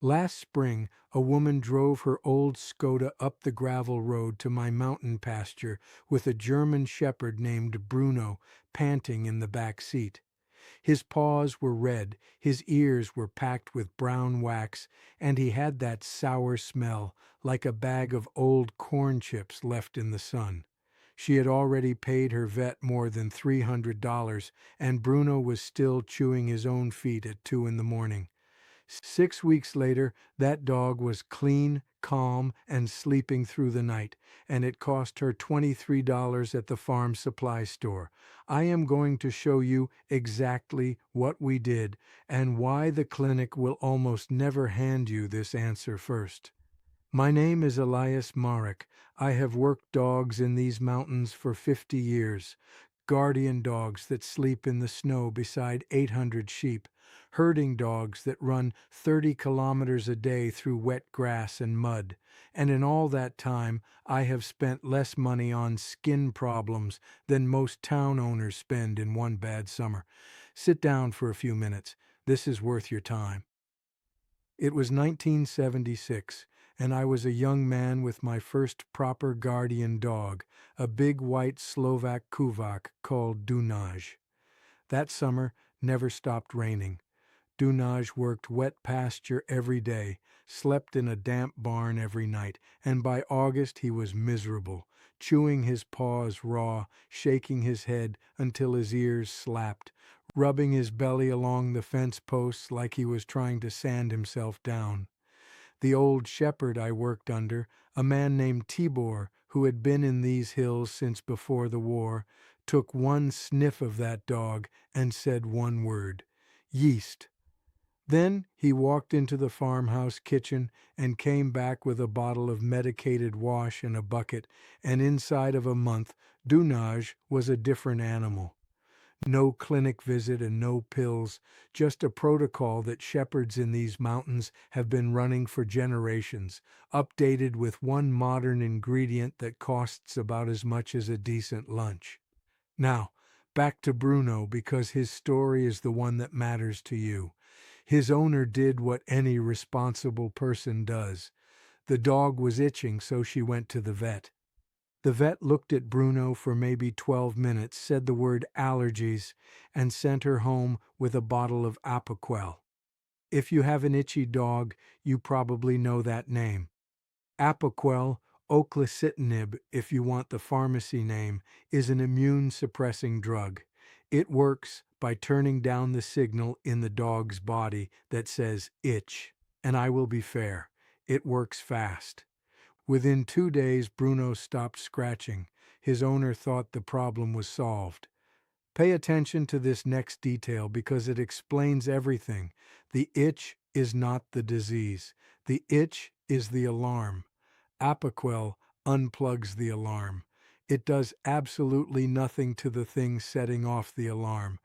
Last spring, a woman drove her old Skoda up the gravel road to my mountain pasture with a German shepherd named Bruno panting in the back seat. His paws were red, his ears were packed with brown wax, and he had that sour smell, like a bag of old corn chips left in the sun. She had already paid her vet more than $300, and Bruno was still chewing his own feet at 2 in the morning. 6 weeks later, that dog was clean, calm, and sleeping through the night, and it cost her $23 at the farm supply store. I am going to show you exactly what we did and why the clinic will almost never hand you this answer first. My name is Elias Marek. I have worked dogs in these mountains for 50 years. Guardian dogs that sleep in the snow beside 800 sheep. Herding dogs that run 30 kilometers a day through wet grass and mud. And in all that time, I have spent less money on skin problems than most town owners spend in one bad summer. Sit down for a few minutes. This is worth your time. It was 1976, and I was a young man with my first proper guardian dog, a big white Slovak Kuvak called Dunaj. That summer never stopped raining. Dunaj worked wet pasture every day, slept in a damp barn every night, and by August he was miserable, chewing his paws raw, shaking his head until his ears slapped, rubbing his belly along the fence posts like he was trying to sand himself down. The old shepherd I worked under, a man named Tibor, who had been in these hills since before the war, took one sniff of that dog and said one word, "Yeast." Then he walked into the farmhouse kitchen and came back with a bottle of medicated wash and a bucket, and inside of a month, Dunaj was a different animal. No clinic visit and no pills, just a protocol that shepherds in these mountains have been running for generations, updated with one modern ingredient that costs about as much as a decent lunch. Now, back to Bruno because his story is the one that matters to you. His owner did what any responsible person does. The dog was itching, so she went to the vet. The vet looked at Bruno for maybe 12 minutes, said the word allergies, and sent her home with a bottle of Apoquel. If you have an itchy dog, you probably know that name. Apoquel, oclicitinib, if you want the pharmacy name, is an immune-suppressing drug. It works by turning down the signal in the dog's body that says itch. And I will be fair, it works fast. Within 2 days, Bruno stopped scratching. His owner thought the problem was solved. Pay attention to this next detail because it explains everything. The itch is not the disease. The itch is the alarm. Apoquel unplugs the alarm. It does absolutely nothing to the thing setting off the alarm.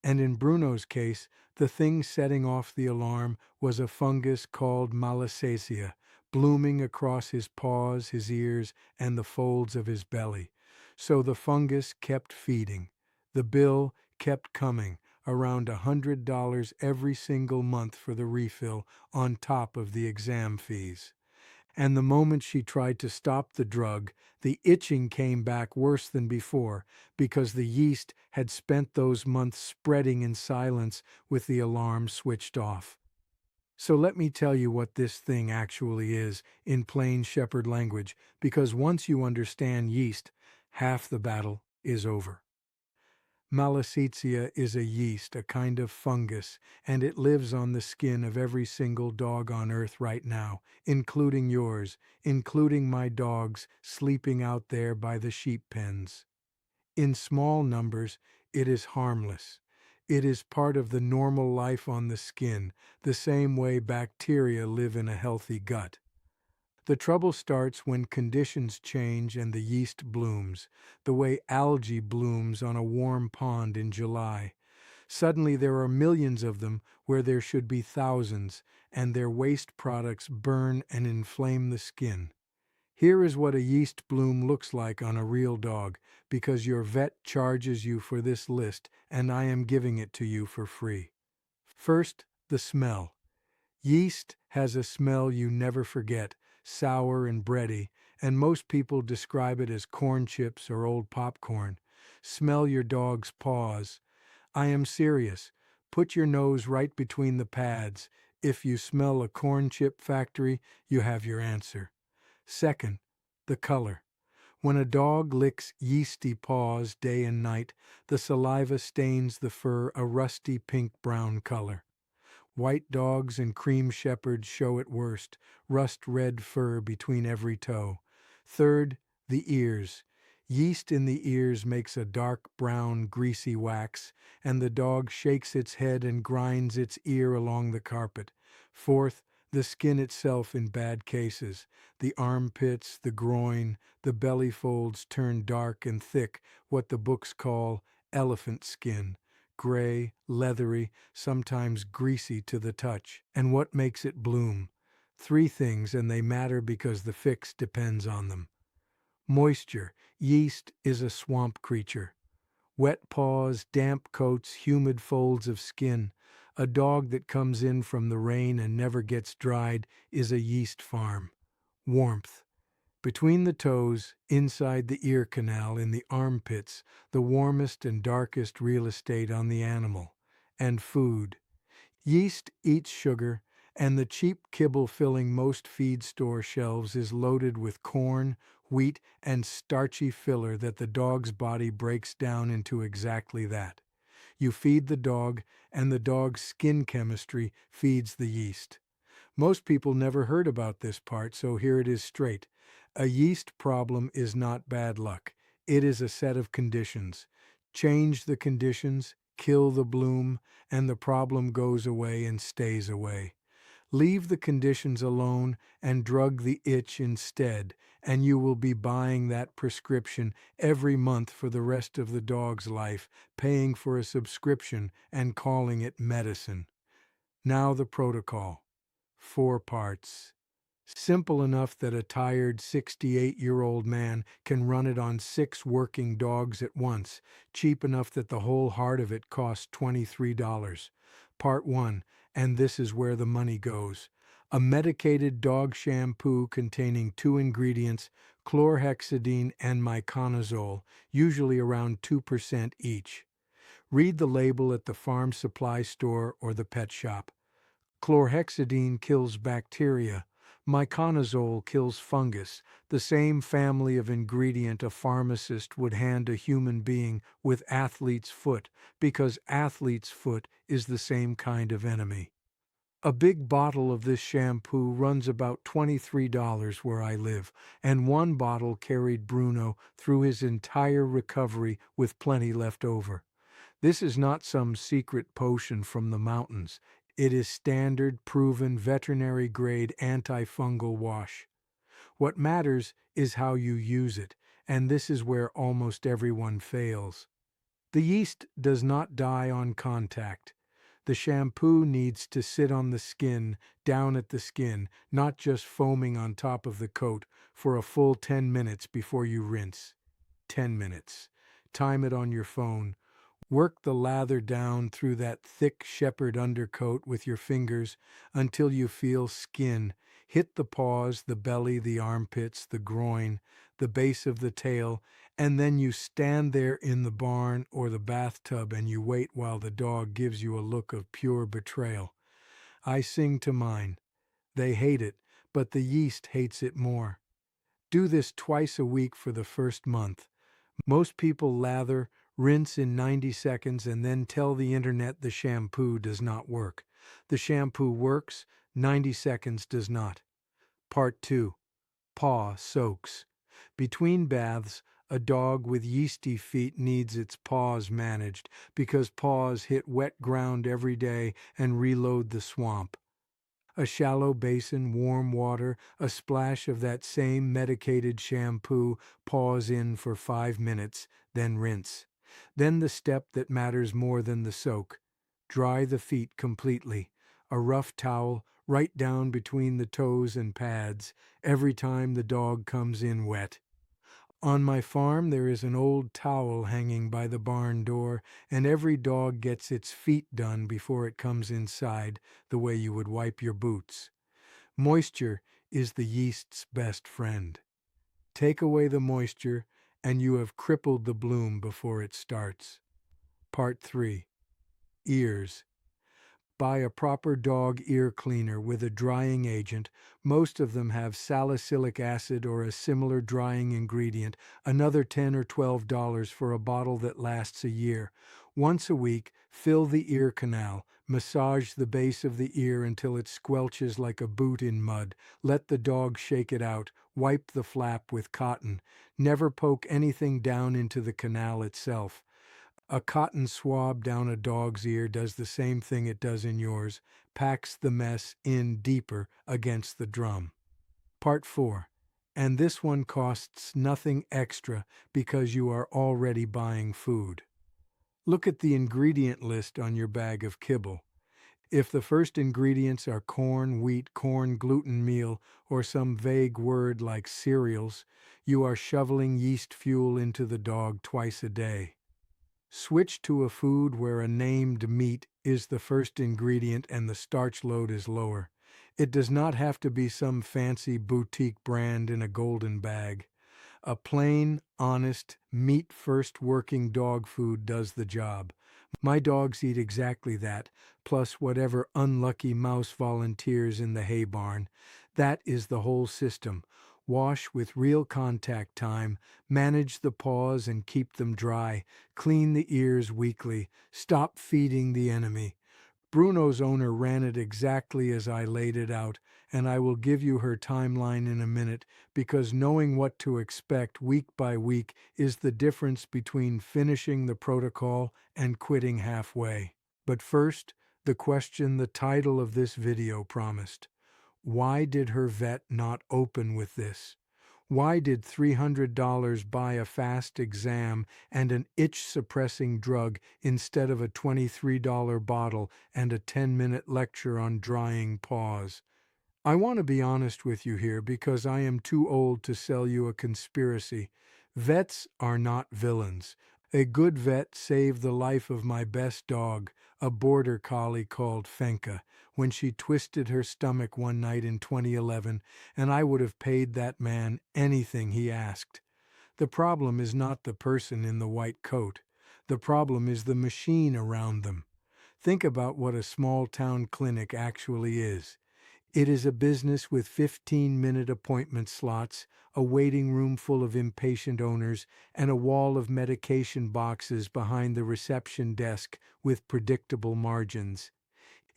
And in Bruno's case, the thing setting off the alarm was a fungus called Malassezia, blooming across his paws, his ears, and the folds of his belly. So the fungus kept feeding. The bill kept coming, around $100 every single month for the refill, on top of the exam fees. And the moment she tried to stop the drug, the itching came back worse than before because the yeast had spent those months spreading in silence with the alarm switched off. So let me tell you what this thing actually is in plain shepherd language, because once you understand yeast, half the battle is over. Malassezia is a yeast, a kind of fungus, and it lives on the skin of every single dog on earth right now, including yours, including my dogs sleeping out there by the sheep pens. In small numbers, it is harmless. It is part of the normal life on the skin, the same way bacteria live in a healthy gut. The trouble starts when conditions change and the yeast blooms, the way algae blooms on a warm pond in July. Suddenly there are millions of them where there should be thousands, and their waste products burn and inflame the skin. Here is what a yeast bloom looks like on a real dog, because your vet charges you for this list, and I am giving it to you for free. First, the smell. Yeast has a smell you never forget, sour and bready, and most people describe it as corn chips or old popcorn. Smell your dog's paws. I am serious. Put your nose right between the pads. If you smell a corn chip factory, you have your answer. Second, the color. When a dog licks yeasty paws day and night, the saliva stains the fur a rusty pink-brown color. White dogs and cream shepherds show it worst, rust-red fur between every toe. Third, the ears. Yeast in the ears makes a dark brown, greasy wax, and the dog shakes its head and grinds its ear along the carpet. Fourth, the skin itself in bad cases. The armpits, the groin, the belly folds turn dark and thick, what the books call elephant skin. Gray, leathery, sometimes greasy to the touch. And what makes it bloom? Three things, and they matter because the fix depends on them. Moisture. Yeast is a swamp creature. Wet paws, damp coats, humid folds of skin. A dog that comes in from the rain and never gets dried is a yeast farm. Warmth. Between the toes, inside the ear canal, in the armpits, the warmest and darkest real estate on the animal. And food. Yeast eats sugar, and the cheap kibble filling most feed store shelves is loaded with corn, wheat, and starchy filler that the dog's body breaks down into exactly that. You feed the dog, and the dog's skin chemistry feeds the yeast. Most people never heard about this part, so here it is straight. A yeast problem is not bad luck. It is a set of conditions. Change the conditions, kill the bloom, and the problem goes away and stays away. Leave the conditions alone and drug the itch instead, and you will be buying that prescription every month for the rest of the dog's life, paying for a subscription and calling it medicine. Now the protocol. 4 parts. Simple enough that a tired 68-year-old man can run it on 6 working dogs at once, cheap enough that the whole heart of it costs $23. Part 1, and this is where the money goes. A medicated dog shampoo containing 2 ingredients, chlorhexidine and miconazole, usually around 2% each. Read the label at the farm supply store or the pet shop. Chlorhexidine kills bacteria. Miconazole kills fungus, the same family of ingredient a pharmacist would hand a human being with athlete's foot, because athlete's foot is the same kind of enemy. A big bottle of this shampoo runs about $23 where I live, and 1 bottle carried Bruno through his entire recovery with plenty left over. This is not some secret potion from the mountains. It is standard, proven, veterinary-grade antifungal wash. What matters is how you use it, and this is where almost everyone fails. The yeast does not die on contact. The shampoo needs to sit on the skin, down at the skin, not just foaming on top of the coat, for a full 10 minutes before you rinse. 10 minutes. Time it on your phone. Work the lather down through that thick shepherd undercoat with your fingers until you feel skin. Hit the paws, the belly, the armpits, the groin, the base of the tail, and then you stand there in the barn or the bathtub and you wait while the dog gives you a look of pure betrayal. I sing to mine. They hate it, but the yeast hates it more. Do this twice a week for the first month. Most people lather, rinse in 90 seconds, and then tell the internet the shampoo does not work. The shampoo works, 90 seconds does not. Part 2. Paw soaks. Between baths, a dog with yeasty feet needs its paws managed because paws hit wet ground every day and reload the swamp. A shallow basin, warm water, a splash of that same medicated shampoo, pause in for 5 minutes, then rinse. Then the step that matters more than the soak. Dry the feet completely. A rough towel, right down between the toes and pads, every time the dog comes in wet. On my farm, there is an old towel hanging by the barn door, and every dog gets its feet done before it comes inside, the way you would wipe your boots. Moisture is the yeast's best friend. Take away the moisture, and you have crippled the bloom before it starts. Part 3. Ears. Buy a proper dog ear cleaner with a drying agent. Most of them have salicylic acid or a similar drying ingredient, another $10 or $12 for a bottle that lasts a year. Once a week, fill the ear canal. Massage the base of the ear until it squelches like a boot in mud. Let the dog shake it out. Wipe the flap with cotton. Never poke anything down into the canal itself. A cotton swab down a dog's ear does the same thing it does in yours, packs the mess in deeper against the drum. Part 4. And this one costs nothing extra because you are already buying food. Look at the ingredient list on your bag of kibble. If the first ingredients are corn, wheat, corn, gluten, meal, or some vague word like cereals, you are shoveling yeast fuel into the dog twice a day. Switch to a food where a named meat is the first ingredient and the starch load is lower. It does not have to be some fancy boutique brand in a golden bag. A plain, honest, meat-first working dog food does the job. My dogs eat exactly that, plus whatever unlucky mouse volunteers in the hay barn. That is the whole system. Wash with real contact time, manage the paws and keep them dry, clean the ears weekly, stop feeding the enemy. Bruno's owner ran it exactly as I laid it out, and I will give you her timeline in a minute, because knowing what to expect week by week is the difference between finishing the protocol and quitting halfway. But first, the question the title of this video promised. Why did her vet not open with this? Why did $300 buy a fast exam and an itch-suppressing drug instead of a $23 bottle and a 10-minute lecture on drying paws? I want to be honest with you here because I am too old to sell you a conspiracy. Vets are not villains. A good vet saved the life of my best dog, a border collie called Fenka, when she twisted her stomach one night in 2011, and I would have paid that man anything he asked. The problem is not the person in the white coat. The problem is the machine around them. Think about what a small-town clinic actually is. It is a business with 15-minute appointment slots, a waiting room full of impatient owners, and a wall of medication boxes behind the reception desk with predictable margins.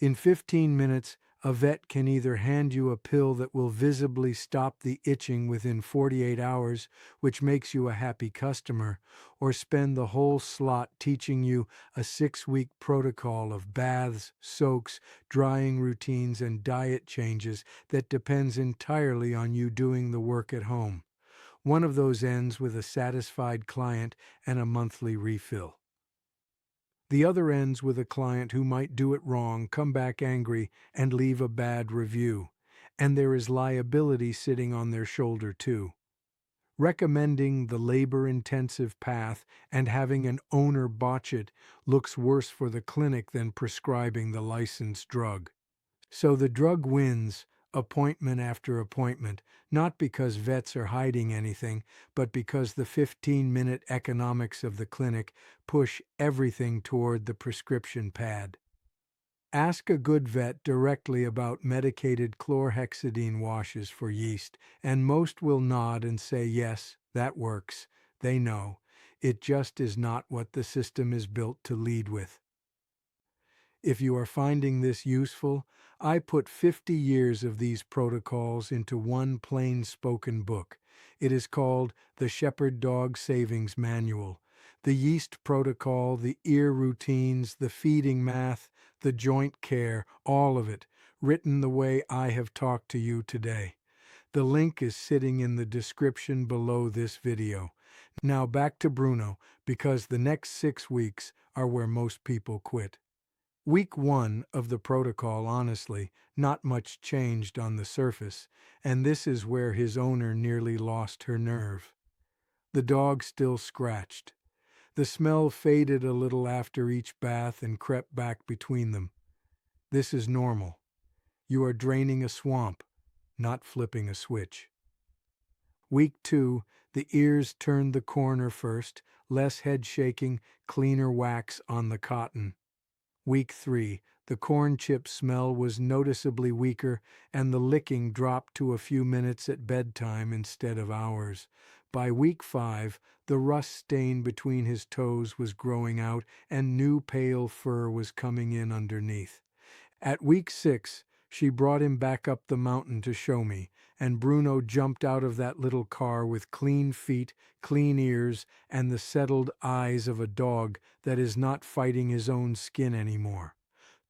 In 15 minutes, a vet can either hand you a pill that will visibly stop the itching within 48 hours, which makes you a happy customer, or spend the whole slot teaching you a 6-week protocol of baths, soaks, drying routines, and diet changes that depends entirely on you doing the work at home. One of those ends with a satisfied client and a monthly refill. The other ends with a client who might do it wrong, come back angry, and leave a bad review. And there is liability sitting on their shoulder too. Recommending the labor-intensive path and having an owner botch it looks worse for the clinic than prescribing the licensed drug. So the drug wins, appointment after appointment, not because vets are hiding anything, but because the 15-minute economics of the clinic push everything toward the prescription pad. Ask a good vet directly about medicated chlorhexidine washes for yeast, and most will nod and say, yes, that works. They know. It just is not what the system is built to lead with. If you are finding this useful, I put 50 years of these protocols into one plain-spoken book. It is called The Shepherd Dog Savings Manual. The yeast protocol, the ear routines, the feeding math, the joint care, all of it, written the way I have talked to you today. The link is sitting in the description below this video. Now back to Bruno, because the next 6 weeks are where most people quit. Week 1 of the protocol, honestly, not much changed on the surface, and this is where his owner nearly lost her nerve. The dog still scratched. The smell faded a little after each bath and crept back between them. This is normal. You are draining a swamp, not flipping a switch. Week 2, the ears turned the corner first, less head shaking, cleaner wax on the cotton. Week 3, the corn chip smell was noticeably weaker, and the licking dropped to a few minutes at bedtime instead of hours. By week 5, the rust stain between his toes was growing out, and new pale fur was coming in underneath. At week 6, she brought him back up the mountain to show me, and Bruno jumped out of that little car with clean feet, clean ears, and the settled eyes of a dog that is not fighting his own skin anymore.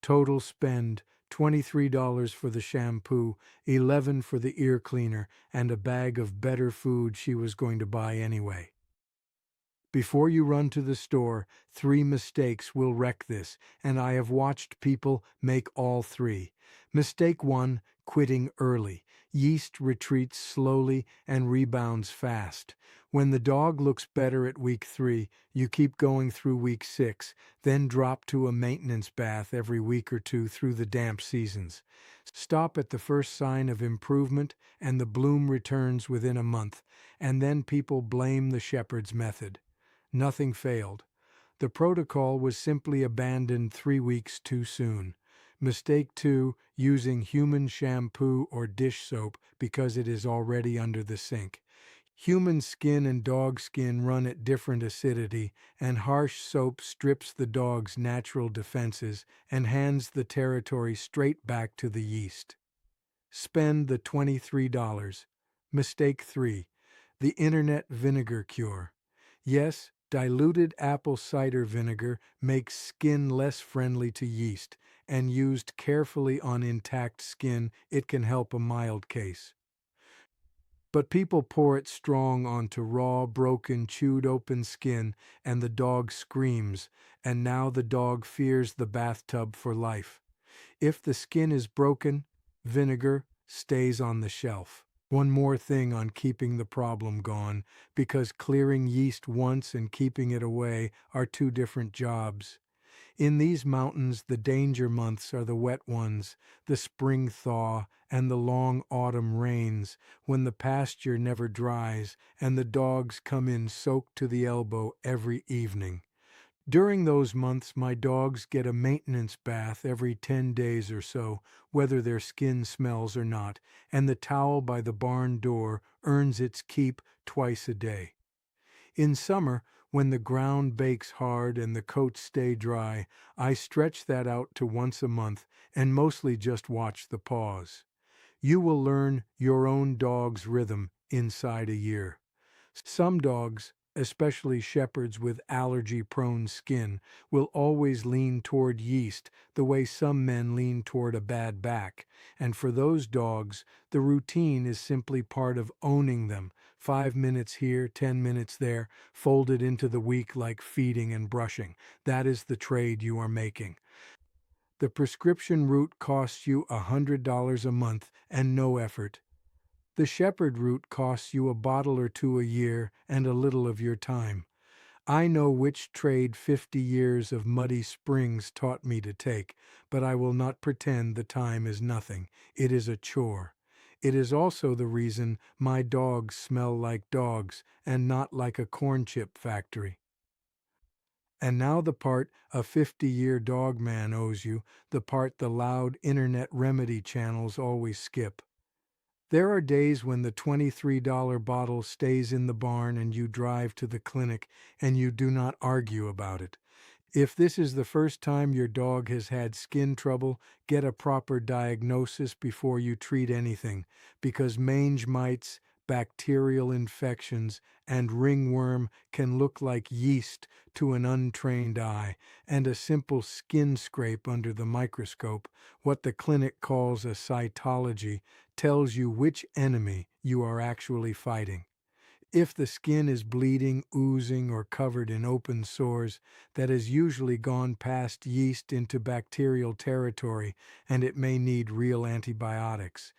Total spend $23 for the shampoo, $11 for the ear cleaner, and a bag of better food she was going to buy anyway. Before you run to the store, 3 mistakes will wreck this, and I have watched people make all 3. Mistake 1, quitting early. Yeast retreats slowly and rebounds fast. When the dog looks better at week 3, you keep going through week 6, then drop to a maintenance bath every week or 2 through the damp seasons. Stop at the first sign of improvement, and the bloom returns within a month, and then people blame the shepherd's method. Nothing failed. The protocol was simply abandoned 3 weeks too soon. Mistake 2, using human shampoo or dish soap because it is already under the sink. Human skin and dog skin run at different acidity, and harsh soap strips the dog's natural defenses and hands the territory straight back to the yeast. Spend the $23. Mistake 3, the internet vinegar cure. Yes, diluted apple cider vinegar makes skin less friendly to yeast, and used carefully on intact skin, it can help a mild case. But people pour it strong onto raw, broken, chewed open skin, and the dog screams, and now the dog fears the bathtub for life. If the skin is broken, vinegar stays on the shelf. One more thing on keeping the problem gone, because clearing yeast once and keeping it away are 2 different jobs. In these mountains, the danger months are the wet ones, the spring thaw, and the long autumn rains, when the pasture never dries and the dogs come in soaked to the elbow every evening. During those months, my dogs get a maintenance bath every 10 days or so, whether their skin smells or not, and the towel by the barn door earns its keep twice a day. In summer, when the ground bakes hard and the coats stay dry, I stretch that out to once a month and mostly just watch the paws. You will learn your own dog's rhythm inside a year. Some dogs, especially shepherds with allergy-prone skin, will always lean toward yeast the way some men lean toward a bad back, and for those dogs, the routine is simply part of owning them. 5 minutes here, 10 minutes there, folded into the week like feeding and brushing. That is the trade you are making. The prescription route costs you $100 a month and no effort. The shepherd route costs you a bottle or 2 a year and a little of your time. I know which trade 50 years of muddy springs taught me to take, but I will not pretend the time is nothing. It is a chore. It is also the reason my dogs smell like dogs and not like a corn chip factory. And now the part a 50-year dog man owes you, the part the loud internet remedy channels always skip. There are days when the $23 bottle stays in the barn and you drive to the clinic and you do not argue about it. If this is the first time your dog has had skin trouble, get a proper diagnosis before you treat anything, because mange mites, bacterial infections, and ringworm can look like yeast to an untrained eye, and a simple skin scrape under the microscope, what the clinic calls a cytology, tells you which enemy you are actually fighting. If the skin is bleeding, oozing, or covered in open sores, that has usually gone past yeast into bacterial territory, and it may need real antibiotics.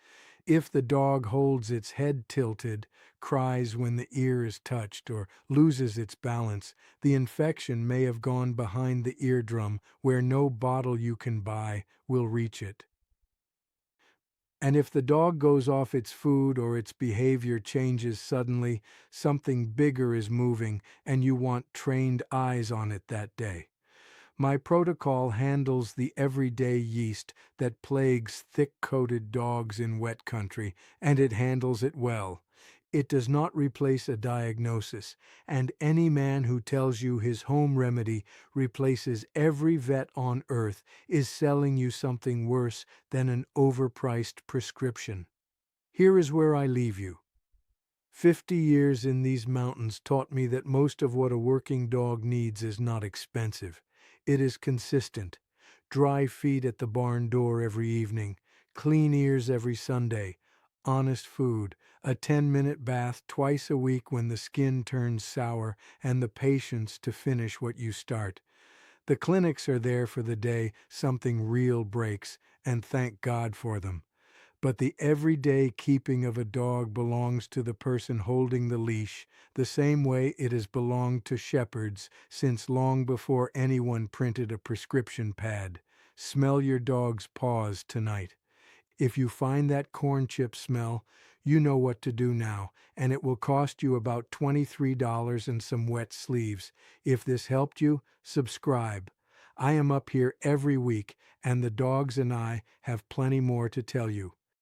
If the dog holds its head tilted, cries when the ear is touched, or loses its balance, the infection may have gone behind the eardrum where no bottle you can buy will reach it. And if the dog goes off its food or its behavior changes suddenly, something bigger is moving and you want trained eyes on it that day. My protocol handles the everyday yeast that plagues thick-coated dogs in wet country, and it handles it well. It does not replace a diagnosis, and any man who tells you his home remedy replaces every vet on earth is selling you something worse than an overpriced prescription. Here is where I leave you. 50 years in these mountains taught me that most of what a working dog needs is not expensive. It is consistent. Dry feet at the barn door every evening, clean ears every Sunday, honest food, a 10-minute bath twice a week when the skin turns sour, and the patience to finish what you start. The clinics are there for the day something real breaks, and thank God for them. But the everyday keeping of a dog belongs to the person holding the leash, the same way it has belonged to shepherds since long before anyone printed a prescription pad. Smell your dog's paws tonight. If you find that corn chip smell, you know what to do now, and it will cost you about $23 and some wet sleeves. If this helped you, subscribe. I am up here every week, and the dogs and I have plenty more to tell you.